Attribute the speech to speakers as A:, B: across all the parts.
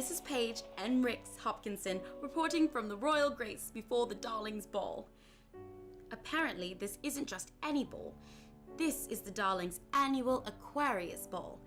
A: this is Paige and Rick's Hopkinson reporting from the Royal Grace before the Darlings' Ball. Apparently, this isn't just any ball. This is the Darlings' annual Aquarius Ball,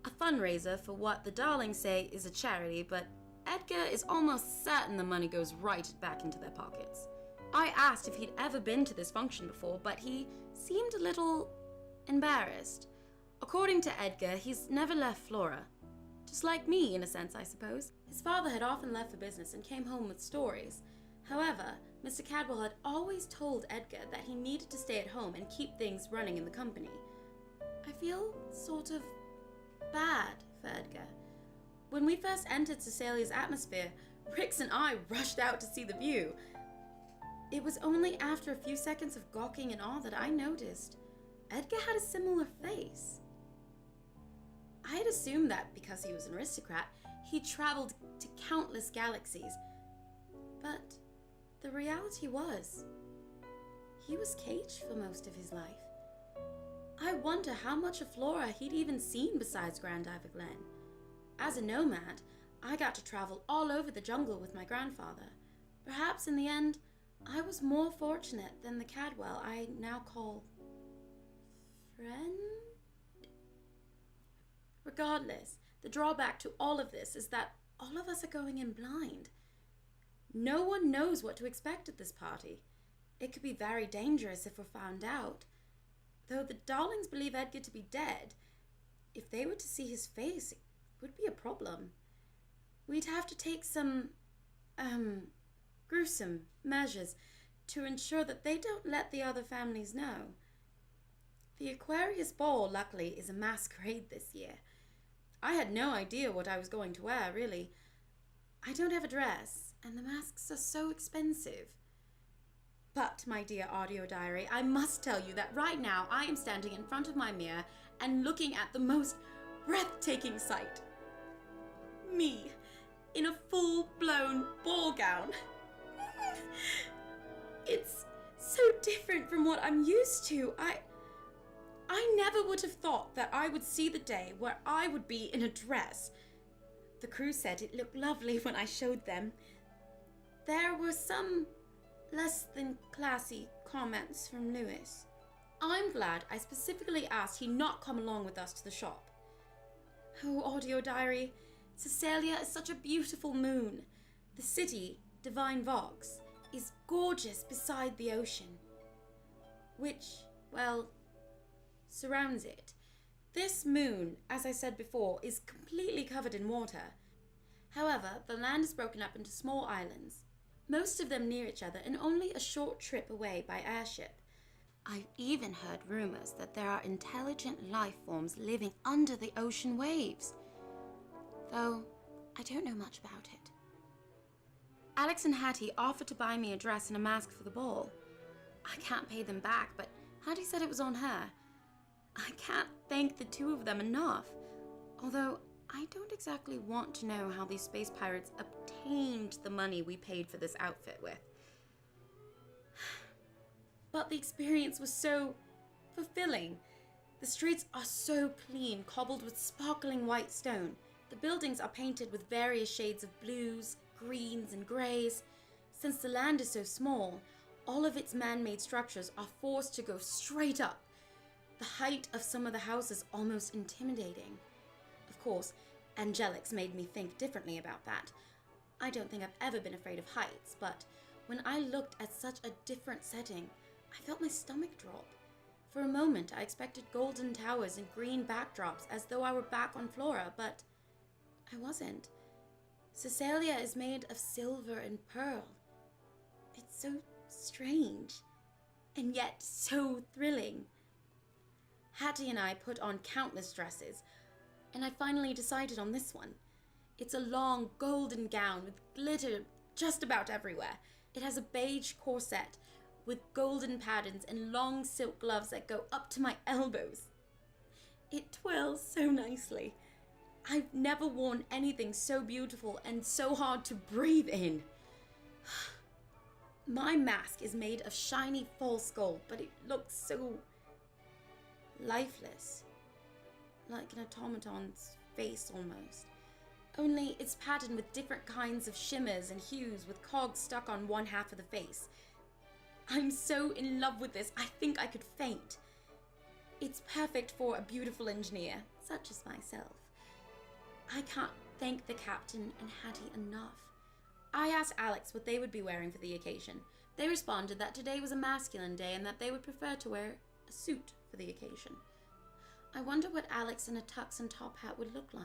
A: a fundraiser for what the Darlings say is a charity, but Edgar is almost certain the money goes right back into their pockets. I asked if he'd ever been to this function before, but he seemed a little embarrassed. According to Edgar, he's never left Flora. Just like me, in a sense, I suppose. His father had often left for business and came home with stories. However, Mr. Cadwell had always told Edgar that he needed to stay at home and keep things running in the company. I feel sort of bad for Edgar. When we first entered Cecilia's atmosphere, Rix and I rushed out to see the view. It was only after a few seconds of gawking and awe that I noticed Edgar had a similar face. I had assumed that because he was an aristocrat, he'd traveled to countless galaxies. But the reality was, he was caged for most of his life. I wonder how much of Flora he'd even seen besides Grand Ivor Glen. As a nomad, I got to travel all over the jungle with my grandfather. Perhaps in the end, I was more fortunate than the Cadwell I now call friend? Regardless, the drawback to all of this is that all of us are going in blind. No one knows what to expect at this party. It could be very dangerous if we're found out. Though the Darlings believe Edgar to be dead, if they were to see his face, it would be a problem. We'd have to take some, gruesome measures to ensure that they don't let the other families know. The Aquarius Ball, luckily, is a masquerade this year. I had no idea what I was going to wear, really. I don't have a dress, and the masks are so expensive. But, my dear audio diary, I must tell you that right now I am standing in front of my mirror and looking at the most breathtaking sight. Me, in a full-blown ball gown. It's so different from what I'm used to. I never would have thought that I would see the day where I would be in a dress. The crew said it looked lovely when I showed them. There were some less than classy comments from Lewis. I'm glad I specifically asked he not come along with us to the shop. Oh, audio diary, Cecilia is such a beautiful moon. The city, Divine Vox, is gorgeous beside the ocean, which, well, surrounds it. This moon, as I said before, is completely covered in water. However, the land is broken up into small islands, most of them near each other and only a short trip away by airship. I've even heard rumors that there are intelligent life forms living under the ocean waves, though I don't know much about it. Alex and Hattie offered to buy me a dress and a mask for the ball. I can't pay them back, but Hattie said it was on her. I can't thank the two of them enough, although I don't exactly want to know how these space pirates obtained the money we paid for this outfit with. But the experience was so fulfilling. The streets are so clean, cobbled with sparkling white stone. The buildings are painted with various shades of blues, greens, and greys. Since the land is so small, all of its man-made structures are forced to go straight up. The height of some of the houses almost intimidating. Of course, angelics made me think differently about that. I don't think I've ever been afraid of heights, but when I looked at such a different setting, I felt my stomach drop. For a moment, I expected golden towers and green backdrops as though I were back on Flora, but I wasn't. Cecilia is made of silver and pearl. It's so strange, and yet so thrilling. Hattie and I put on countless dresses, and I finally decided on this one. It's a long golden gown with glitter just about everywhere. It has a beige corset with golden patterns and long silk gloves that go up to my elbows. It twirls so nicely. I've never worn anything so beautiful and so hard to breathe in. My mask is made of shiny false gold, but it looks so lifeless, like an automaton's face almost. Only it's patterned with different kinds of shimmers and hues with cogs stuck on one half of the face. I'm so in love with this, I think I could faint. It's perfect for a beautiful engineer, such as myself. I can't thank the captain and Hattie enough. I asked Alex what they would be wearing for the occasion. They responded that today was a masculine day and that they would prefer to wear a suit for the occasion. I wonder what Alex in a tux and top hat would look like.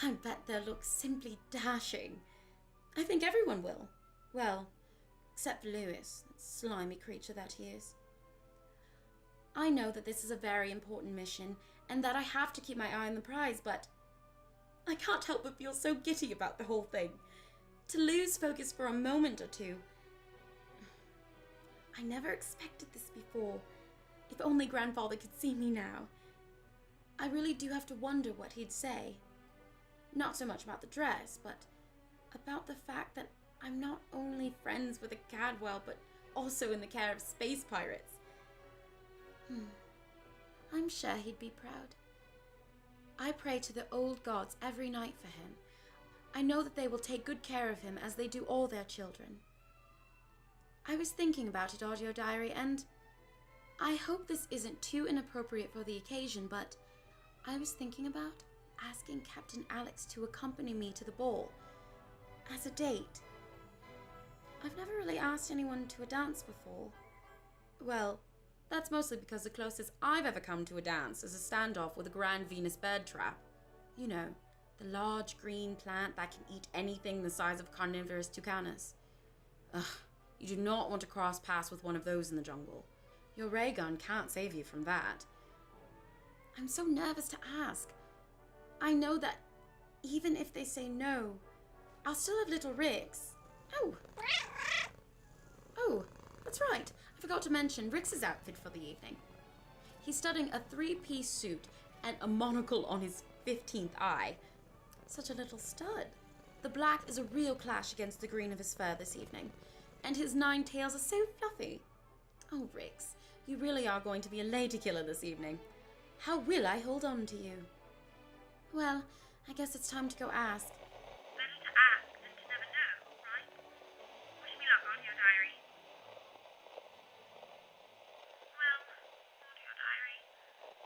A: I bet they'll look simply dashing. I think everyone will. Well, except for Lewis, that slimy creature that he is. I know that this is a very important mission and that I have to keep my eye on the prize, but I can't help but feel so giddy about the whole thing. To lose focus for a moment or two. I never expected this before. If only Grandfather could see me now. I really do have to wonder what he'd say. Not so much about the dress, but about the fact that I'm not only friends with a Cadwell, but also in the care of space pirates. I'm sure he'd be proud. I pray to the old gods every night for him. I know that they will take good care of him as they do all their children. I was thinking about it, audio diary, and I hope this isn't too inappropriate for the occasion, but I was thinking about asking Captain Alex to accompany me to the ball as a date. I've never really asked anyone to a dance before. Well, that's mostly because the closest I've ever come to a dance is a standoff with a grand Venus bird trap. You know, the large green plant that can eat anything the size of carnivorous toucanus. Ugh, you do not want to cross paths with one of those in the jungle. Your ray gun can't save you from that. I'm so nervous to ask. I know that even if they say no, I'll still have little Rix. Oh, that's right. I forgot to mention Rix's outfit for the evening. He's studying a 3-piece suit and a monocle on his 15th eye. Such a little stud. The black is a real clash against the green of his fur this evening, and his 9 tails are so fluffy. Oh, Rix, you really are going to be a lady killer this evening. How will I hold on to you? Well, I guess it's time to go ask.
B: Better to ask than to never know, right? Wish me luck, audio diary. Well, audio diary,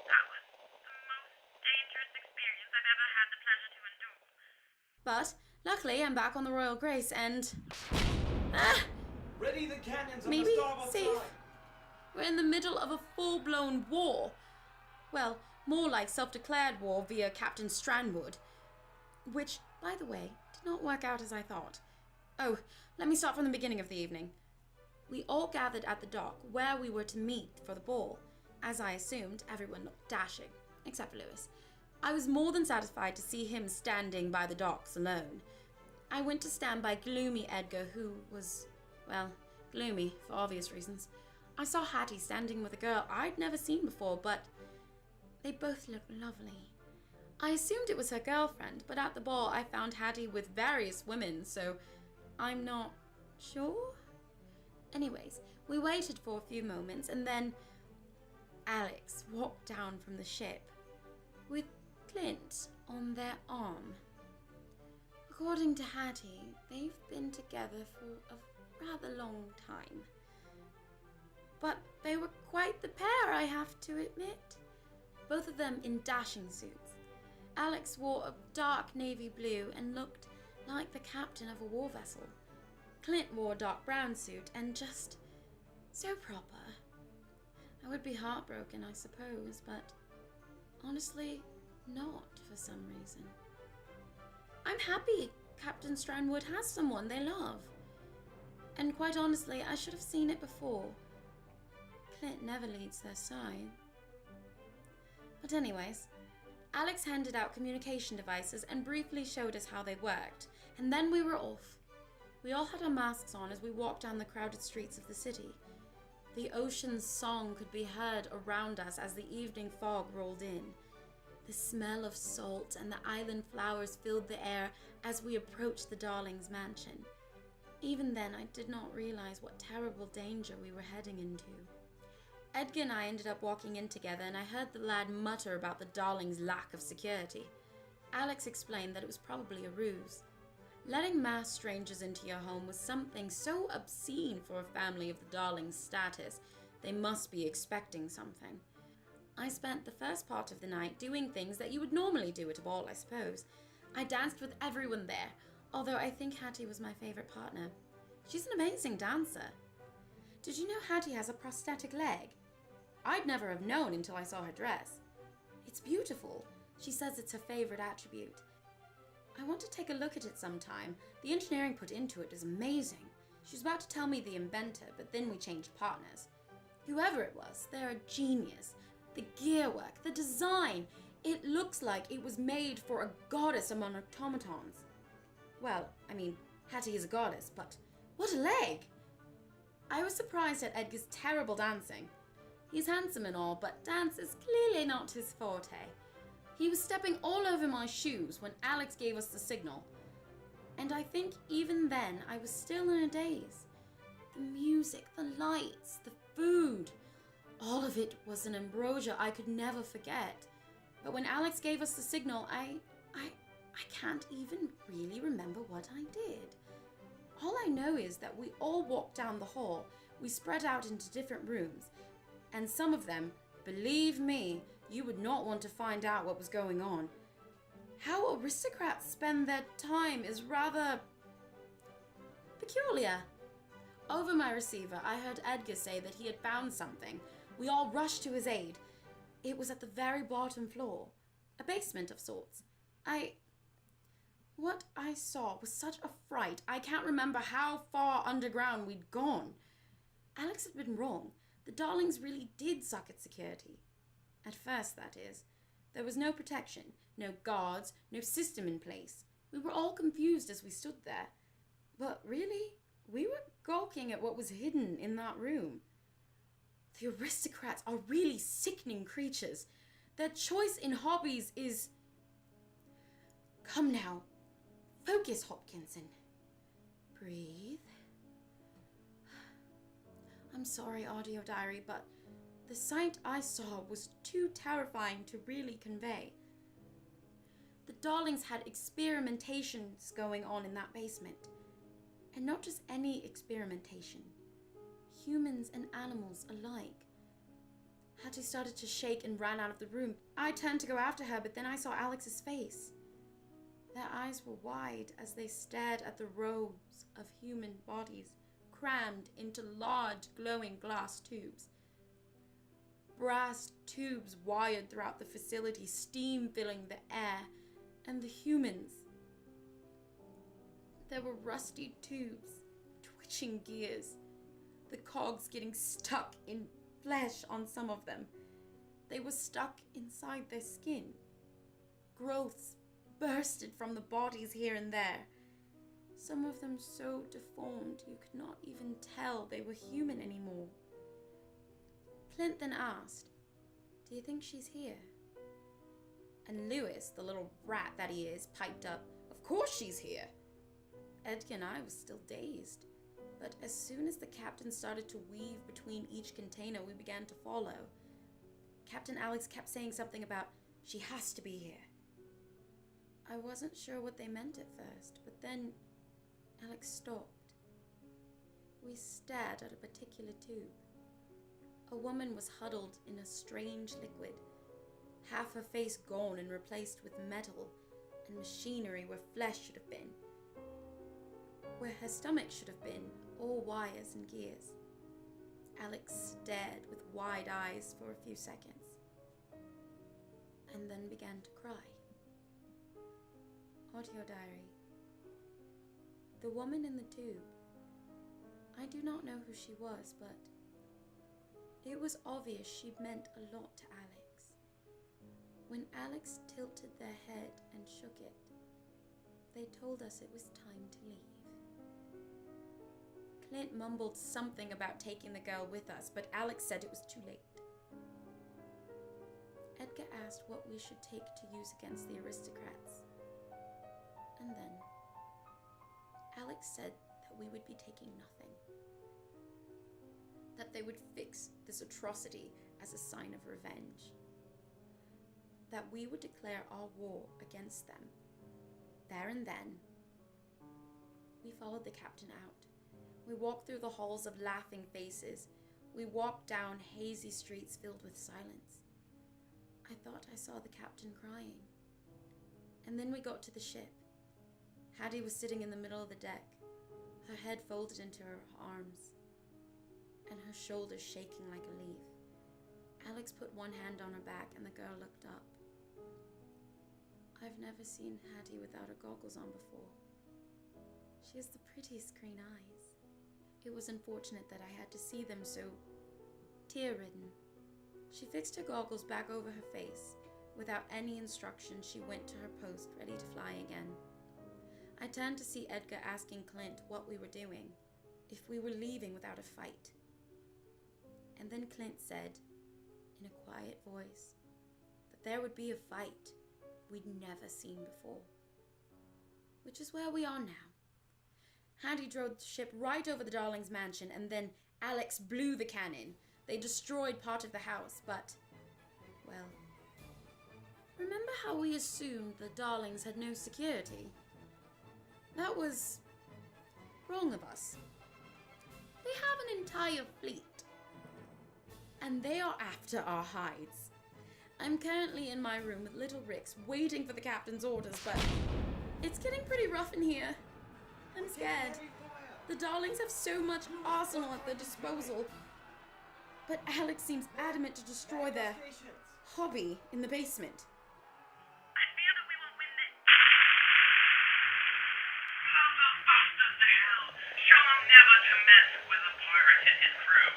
B: that was the most dangerous experience I've ever had the pleasure to endure.
A: But luckily, I'm back on the Royal Grace and...
C: Ready the cannons on
A: maybe
C: the starboard
A: safe.
C: side.
A: We're in the middle of a full-blown war. Well, more like self-declared war via Captain Strandwood. Which, by the way, did not work out as I thought. Oh, let me start from the beginning of the evening. We all gathered at the dock where we were to meet for the ball. As I assumed, everyone looked dashing, except for Lewis. I was more than satisfied to see him standing by the docks alone. I went to stand by gloomy Edgar, who was, well, gloomy for obvious reasons. I saw Hattie standing with a girl I'd never seen before, but they both looked lovely. I assumed it was her girlfriend, but at the ball I found Hattie with various women, so I'm not sure. Anyways, we waited for a few moments and then Alex walked down from the ship with Clint on their arm. According to Hattie, they've been together for a rather long time. But they were quite the pair, I have to admit. Both of them in dashing suits. Alex wore a dark navy blue and looked like the captain of a war vessel. Clint wore a dark brown suit and just so proper. I would be heartbroken, I suppose, but honestly, not for some reason. I'm happy Captain Strandwood has someone they love. And quite honestly, I should have seen it before. Clint never leads their side. But anyways, Alex handed out communication devices and briefly showed us how they worked, and then we were off. We all had our masks on as we walked down the crowded streets of the city. The ocean's song could be heard around us as the evening fog rolled in. The smell of salt and the island flowers filled the air as we approached the Darling's mansion. Even then, I did not realize what terrible danger we were heading into. Edgar and I ended up walking in together, and I heard the lad mutter about the Darling's lack of security. Alex explained that it was probably a ruse. Letting mass strangers into your home was something so obscene for a family of the Darlings' status. They must be expecting something. I spent the first part of the night doing things that you would normally do at a ball, I suppose. I danced with everyone there, although I think Hattie was my favorite partner. She's an amazing dancer. Did you know Hattie has a prosthetic leg? I'd never have known until I saw her dress. It's beautiful. She says it's her favorite attribute. I want to take a look at it sometime. The engineering put into it is amazing. She was about to tell me the inventor, but then we changed partners. Whoever it was, they're a genius. The gearwork, the design, it looks like it was made for a goddess among automatons. Well, I mean, Hattie is a goddess, but what a leg! I was surprised at Edgar's terrible dancing. He's handsome and all, but dance is clearly not his forte. He was stepping all over my shoes when Alex gave us the signal. And I think even then I was still in a daze. The music, the lights, the food, all of it was an ambrosia I could never forget. But when Alex gave us the signal, I can't even really remember what I did. All I know is that we all walked down the hall. We spread out into different rooms. And some of them, believe me, you would not want to find out what was going on. How aristocrats spend their time is rather peculiar. Over my receiver, I heard Edgar say that he had found something. We all rushed to his aid. It was at the very bottom floor, a basement of sorts. What I saw was such a fright. I can't remember how far underground we'd gone. Alex had been wrong. The Darlings really did suck at security. At first, that is. There was no protection, no guards, no system in place. We were all confused as we stood there. But really, we were gawking at what was hidden in that room. The aristocrats are really sickening creatures. Their choice in hobbies is... Come now. Focus, Hopkinson. Breathe. I'm sorry, audio diary, but the sight I saw was too terrifying to really convey. The Darlings had experimentations going on in that basement. And not just any experimentation. Humans and animals alike. Hattie started to shake and ran out of the room. I turned to go after her, but then I saw Alex's face. Their eyes were wide as they stared at the rows of human bodies crammed into large glowing glass tubes. Brass tubes wired throughout the facility, steam filling the air, and the humans. There were rusty tubes, twitching gears, the cogs getting stuck in flesh on some of them. They were stuck inside their skin. Growths bursted from the bodies here and there. Some of them so deformed you could not even tell they were human anymore. Clint then asked, "Do you think she's here?" And Lewis, the little rat that he is, piped up, "Of course she's here." Edgar and I was still dazed, but as soon as the captain started to weave between each container, we began to follow. Captain Alex kept saying something about, "She has to be here." I wasn't sure what they meant at first, but then Alex stopped. We stared at a particular tube. A woman was huddled in a strange liquid, half her face gone and replaced with metal and machinery where flesh should have been. Where her stomach should have been, all wires and gears. Alex stared with wide eyes for a few seconds, and then began to cry. Audio diary. The woman in the tube. I do not know who she was, but it was obvious she meant a lot to Alex. When Alex tilted their head and shook it, they told us it was time to leave. Clint mumbled something about taking the girl with us, but Alex said it was too late. Edgar asked what we should take to use against the aristocrats. And then Alex said that we would be taking nothing. That they would fix this atrocity as a sign of revenge. that we would declare our war against them. There and then, we followed the captain out. We walked through the halls of laughing faces. We walked down hazy streets filled with silence. I thought I saw the captain crying. And then we got to the ship. Hattie was sitting in the middle of the deck, her head folded into her arms, and her shoulders shaking like a leaf. Alex put one hand on her back and the girl looked up. I've never seen Hattie without her goggles on before. She has the prettiest green eyes. It was unfortunate that I had to see them so tear-ridden. She fixed her goggles back over her face. Without any instruction, she went to her post, ready to fly again. I turned to see Edgar asking Clint what we were doing, if we were leaving without a fight. And then Clint said, in a quiet voice, that there would be a fight we'd never seen before. Which is where we are now. Hattie drove the ship right over the Darlings' mansion, and then Alex blew the cannon. They destroyed part of the house, but, well, remember how we assumed the Darlings had no security? That was wrong of us. They have an entire fleet, and they are after our hides. I'm currently in my room with little Rix, waiting for the captain's orders, but it's getting pretty rough in here. I'm scared. The Darlings have so much arsenal at their disposal, but Alex seems adamant to destroy their hobby in the basement.
B: I fear that we will win this. Clover bastards to hell. Show them never to mess with a pirate and his crew.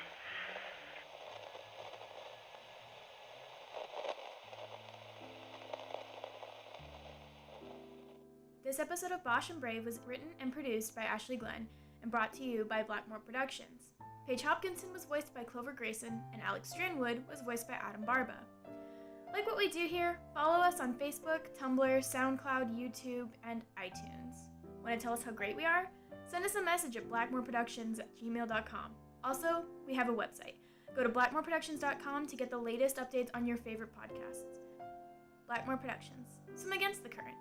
C: This episode of Bosh and Brave was written and produced by Ashley Glenn and brought to you by Blackmore Productions. Paige Hopkinson was voiced by Clover Grayson, and Alex Strandwood was voiced by Adam Barba. Like what we do here? Follow us on Facebook, Tumblr, SoundCloud, YouTube, and iTunes. Want to tell us how great we are? Send us a message at blackmoreproductions@gmail.com. Also, we have a website. Go to blackmoreproductions.com to get the latest updates on your favorite podcasts. Blackmore Productions. Swim against the current.